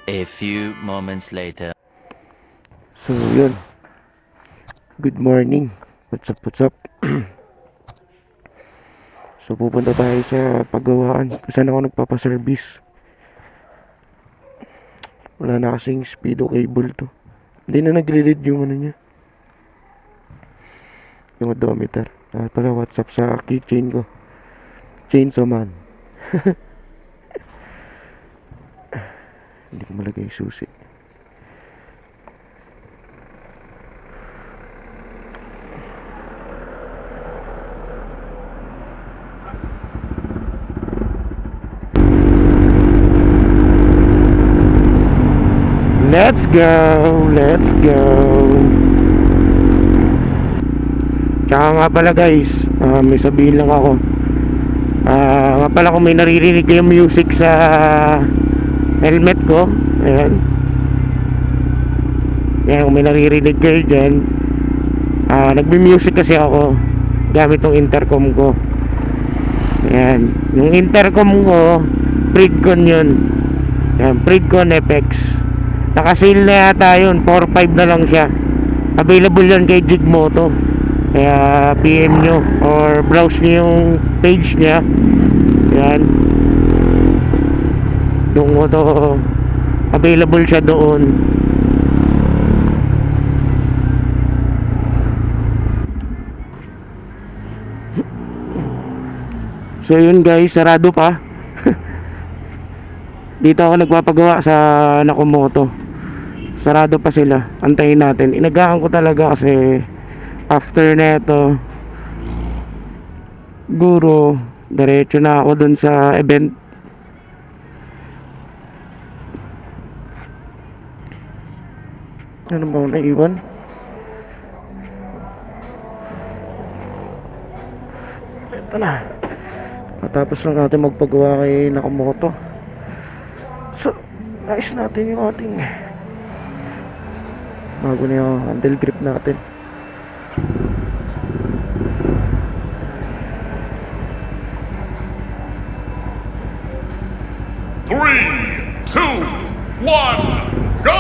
A few moments later. So, yun. Good morning. What's up, what's up? So, pupunta tayo sa paggawaan. Kasi ako nagpapaservice. Wala na kasing speedo cable to. Hindi na nagre-read yung ano niya. Yung odometer. Pala, WhatsApp sa keychain ko. Chainsaw man. Hindi ko malagay susi. Let's go! Let's go! Tsaka nga pala guys, may sabihin lang ako. Nga pala kung may naririnig kayong music sa helmet ko, ayan. Ayan, kung may naririnig kayo dyan, nagbi-music kasi ako gamit tong intercom ko. Ayan, yung intercom ko, Pridcon yun. Ayan, Pridcon FX. Naka-sale na yata yun, 4.5 na lang siya. Available yan kay Jigmoto. Kaya PM nyo or browse nyo yung page niya. Ayan, doon ko to, available siya doon. So yun guys, sarado pa. Dito ako nagpapagawa sa Nakamoto. Sarado pa sila. Antayin natin. Inagaan ko talaga kasi after neto guro diretso na ako dun sa event. Ano ba naiwan? Ito na. Matapos lang natin magpagawa kay Nakamoto. So, ayos natin yung ating bago na yung handle grip natin. Three, two, one, go!